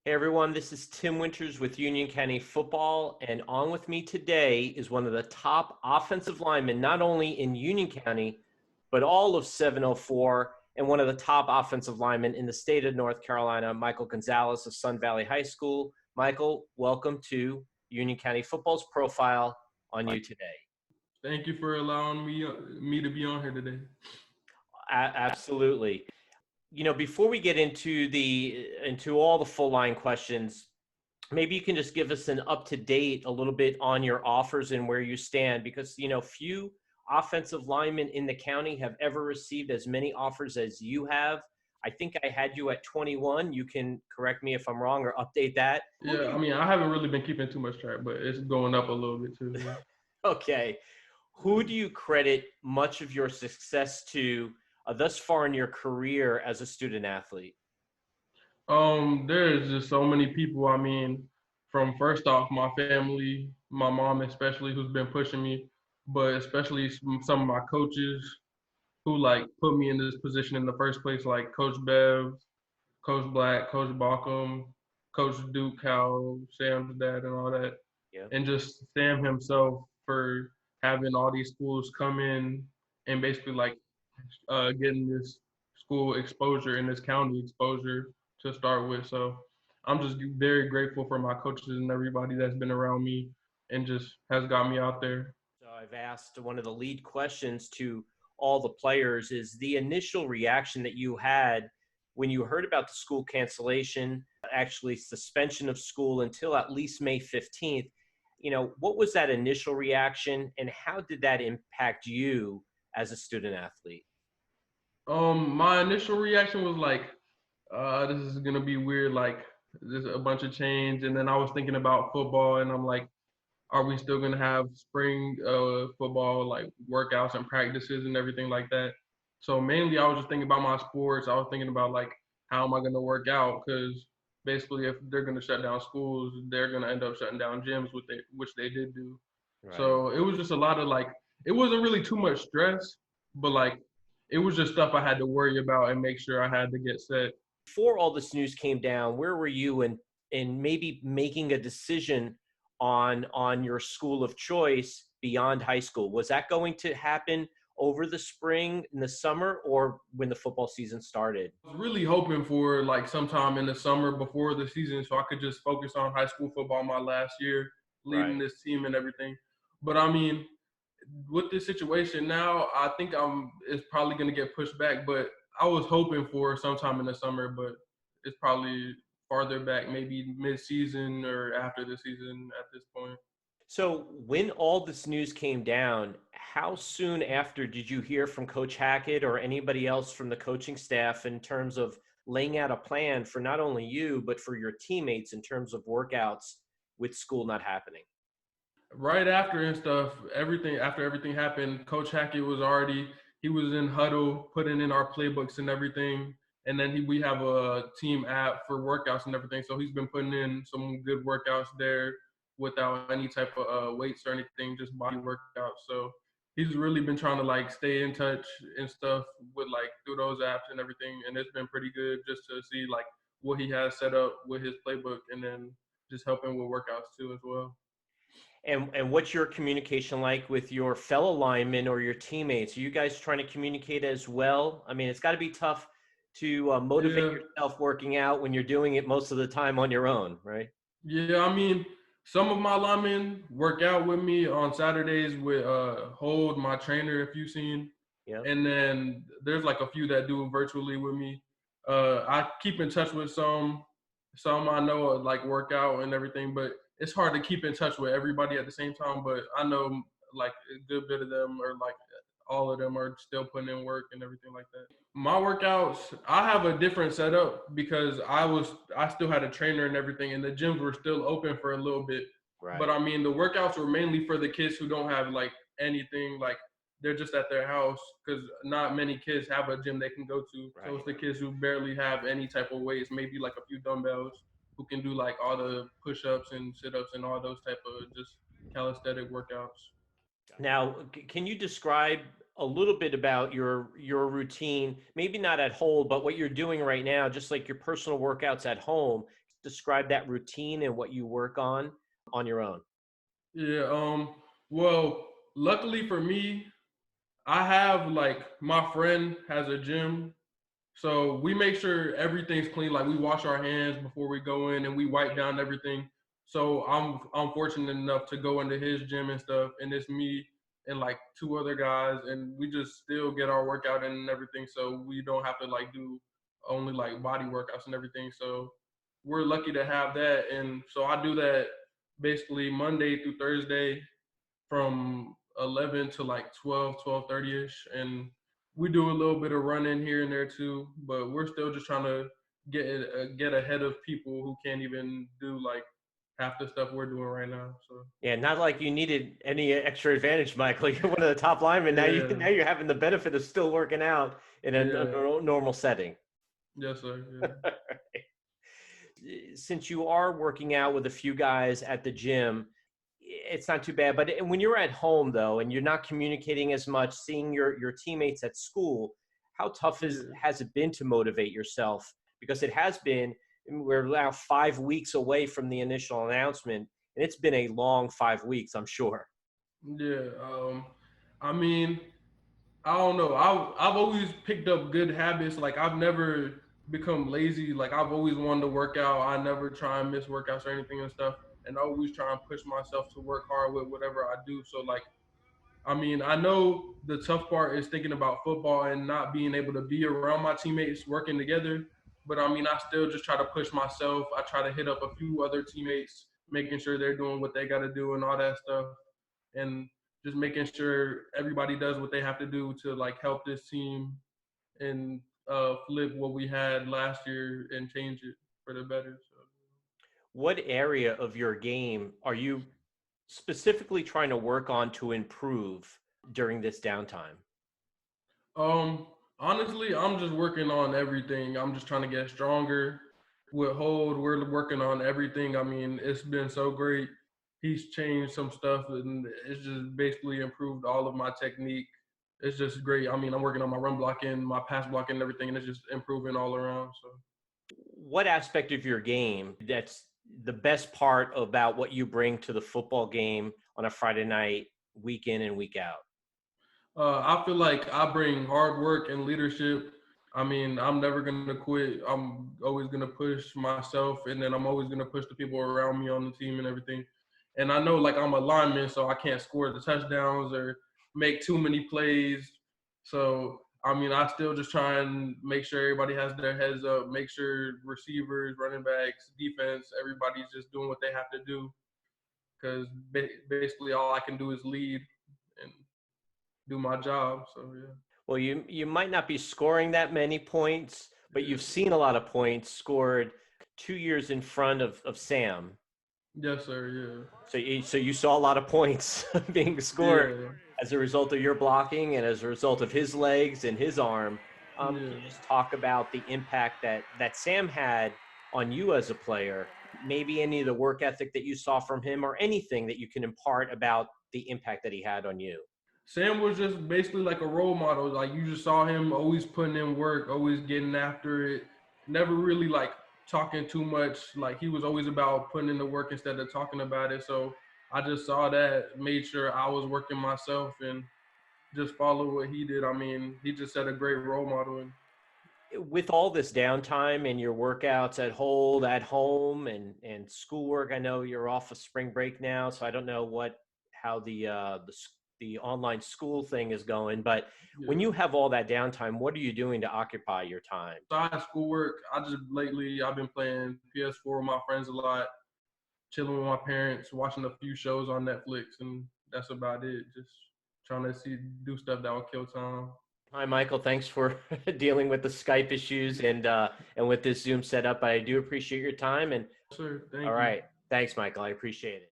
Hey everyone, this is Tim Winters with UnionCounty Football, and on with me today is one of the top offensive linemen, not only in Union County, but all of 704, and one of the top offensive linemen in the state of North Carolina, Michael Gonzalez of Sun Valley High School. Michael, welcome to Union County Football's profile on you today. Thank you for allowing me to be on here today. Absolutely. You know, before we get into all the full line questions, maybe you can just give us an up-to-date a little bit on your offers and where you stand, because, you know, few offensive linemen in the county have ever received as many offers as you have. I think I had you at 21. You can correct me if I'm wrong or update that. Yeah, I mean, I haven't really been keeping too much track, but it's going up a little bit too. Okay. Who do you credit much of your success to thus far in your career as a student athlete? There's just so many people. I mean, from first off, my family, my mom especially, who's been pushing me, but especially some of my coaches who like put me in this position in the first place, like Coach Bev, Coach Black, Coach Balcom, Coach Duke, Cal, Sam's dad, and all that, Yeah. and just Sam himself for having all these schools come in and basically like getting this school exposure in this county exposure to start with. So I'm just very grateful for my coaches and everybody that's been around me and just has got me out there. So I've asked one of the lead questions to all the players is the initial reaction that you had when you heard about the school cancellation, actually suspension of school until at least May 15th. You know, what was that initial reaction and how did that impact you as a student athlete? My initial reaction was like, this is gonna be weird, like there's a bunch of change. And then I was thinking about football and I'm like, are we still gonna have spring football, like workouts and practices and everything like that? So mainly I was just thinking about my sports. I was thinking about like, how am I gonna work out? Because basically if they're gonna shut down schools, they're gonna end up shutting down gyms, which they did do. Right. So it was just a lot of like, it wasn't really too much stress, but like it was just stuff I had to worry about and make sure I had to get set. Before all this news came down, where were you in maybe making a decision on your school of choice beyond high school? Was that going to happen over the spring and the summer or when the football season started? I was really hoping for like sometime in the summer before the season so I could just focus on high school football my last year, leading Right. this team and everything. But I mean, with this situation now, I think it's probably gonna get pushed back. But I was hoping for sometime in the summer, but it's probably farther back, maybe mid-season or after the season at this point. So when all this news came down, how soon after did you hear from Coach Hackett or anybody else from the coaching staff in terms of laying out a plan for not only you, but for your teammates in terms of workouts with school not happening? Right after and stuff, after everything happened, Coach Hackett he was in huddle, putting in our playbooks and everything. And then we have a team app for workouts and everything. So he's been putting in some good workouts there without any type of weights or anything, just body workouts. So he's really been trying to like stay in touch and stuff with like through those apps and everything. And it's been pretty good just to see like what he has set up with his playbook and then just helping with workouts too as well. And what's your communication like with your fellow linemen or your teammates? Are you guys trying to communicate as well? I mean, it's got to be tough to motivate Yeah, yourself working out when you're doing it most of the time on your own, right? yeah. I mean, some of my linemen work out with me on Saturdays with Hold, my trainer, if you've seen. Yeah. And then there's like a few that do it virtually with me. I keep in touch with some I know like work out and everything, but it's hard to keep in touch with everybody at the same time. But I know like a good bit of them or like all of them are still putting in work and everything like that. My workouts, I have a different setup because I still had a trainer and everything, and the gyms were still open for a little bit. But Right. I mean, the workouts were mainly for the kids who don't have like anything, like they're just at their house because not many kids have a gym they can go to. So Right. it's the kids who barely have any type of weights, maybe like a few dumbbells, who can do like all the push-ups and sit-ups and all those type of just calisthenic workouts. Now, can you describe a little bit about your routine? Maybe not at home, but what you're doing right now, just like your personal workouts at home. describe that routine and what you work on your own? Yeah. Well, luckily for me, I have like my friend has a gym, so we make sure everything's clean. Like we wash our hands before we go in, and we wipe down everything. So I'm fortunate enough to go into his gym and stuff, and it's me and like two other guys, and we just still get our workout in and everything. So we don't have to like do only like body workouts and everything. So we're lucky to have that, and so I do that basically Monday through Thursday from 11 to like 12:30ish, and we do a little bit of running here and there too, but we're still just trying to get ahead of people who can't even do like half the stuff we're doing right now. So Yeah, not like you needed any extra advantage, Michael. You're one of the top linemen. yeah, Now you're having the benefit of still working out in a yeah, normal setting. yes sir, yeah. Since you are working out with a few guys at the gym, it's not too bad. But when you're at home, though, and you're not communicating as much, seeing your teammates at school, how tough Yeah. has it been to motivate yourself? Because it has been. We're now 5 weeks away from the initial announcement, and it's been a long 5 weeks, I'm sure. Yeah, I mean, I don't know. I've always picked up good habits. Like I've never become lazy. Like I've always wanted to work out. I never try and miss workouts or anything and stuff. And I always try and push myself to work hard with whatever I do. So like, I mean, I know the tough part is thinking about football and not being able to be around my teammates working together. But I mean, I still just try to push myself. I try to hit up a few other teammates, making sure they're doing what they got to do and all that stuff, and just making sure everybody does what they have to do to like help this team and flip what we had last year and change it for the better. So. What area of your game are you specifically trying to work on to improve during this downtime? Um, Honestly, I'm just working on everything. I'm just trying to get stronger. With Hold, we're working on everything. I mean, it's been so great. He's changed some stuff, and it's just basically improved all of my technique. It's just great. I mean, I'm working on my run blocking, my pass blocking, and everything, and it's just improving all around. So. What aspect of your game that's the best part about what you bring to the football game on a Friday night, week in and week out? I feel like I bring hard work and leadership. I mean, I'm never gonna quit. I'm always gonna push myself, and then I'm always gonna push the people around me on the team and everything. And I know, like, I'm a lineman, so I can't score the touchdowns or make too many plays. So, I mean, I still just try and make sure everybody has their heads up, make sure receivers, running backs, defense, everybody's just doing what they have to do. Because basically, all I can do is lead and do my job. So yeah. Well, you might not be scoring that many points, but you've Yeah. seen a lot of points scored 2 years in front of Sam. Yes, sir. Yeah. So you saw a lot of points being scored Yeah. as a result of your blocking and as a result of his legs and his arm. Can Yeah. you just talk about the impact that Sam had on you as a player? Maybe any of the work ethic that you saw from him, or anything that you can impart about the impact that he had on you. Sam was just basically like a role model. Like you just saw him always putting in work, always getting after it. Never really like talking too much. Like he was always about putting in the work instead of talking about it. So I just saw that, made sure I was working myself and just follow what he did. I mean, he just set a great role model. And With all this downtime and your workouts at Hold, at home, and schoolwork, I know you're off of spring break now, so I don't know how the online school thing is going. But when yeah. you have all that downtime, what are you doing to occupy your time? Besides schoolwork, I've been playing PS4 with my friends a lot, chilling with my parents, watching a few shows on Netflix, and that's about it. Just trying to do stuff that will kill time. Hi, Michael. Thanks for dealing with the Skype issues and with this Zoom setup. I do appreciate your time. And Sir, all thank you. right, thanks, Michael. I appreciate it.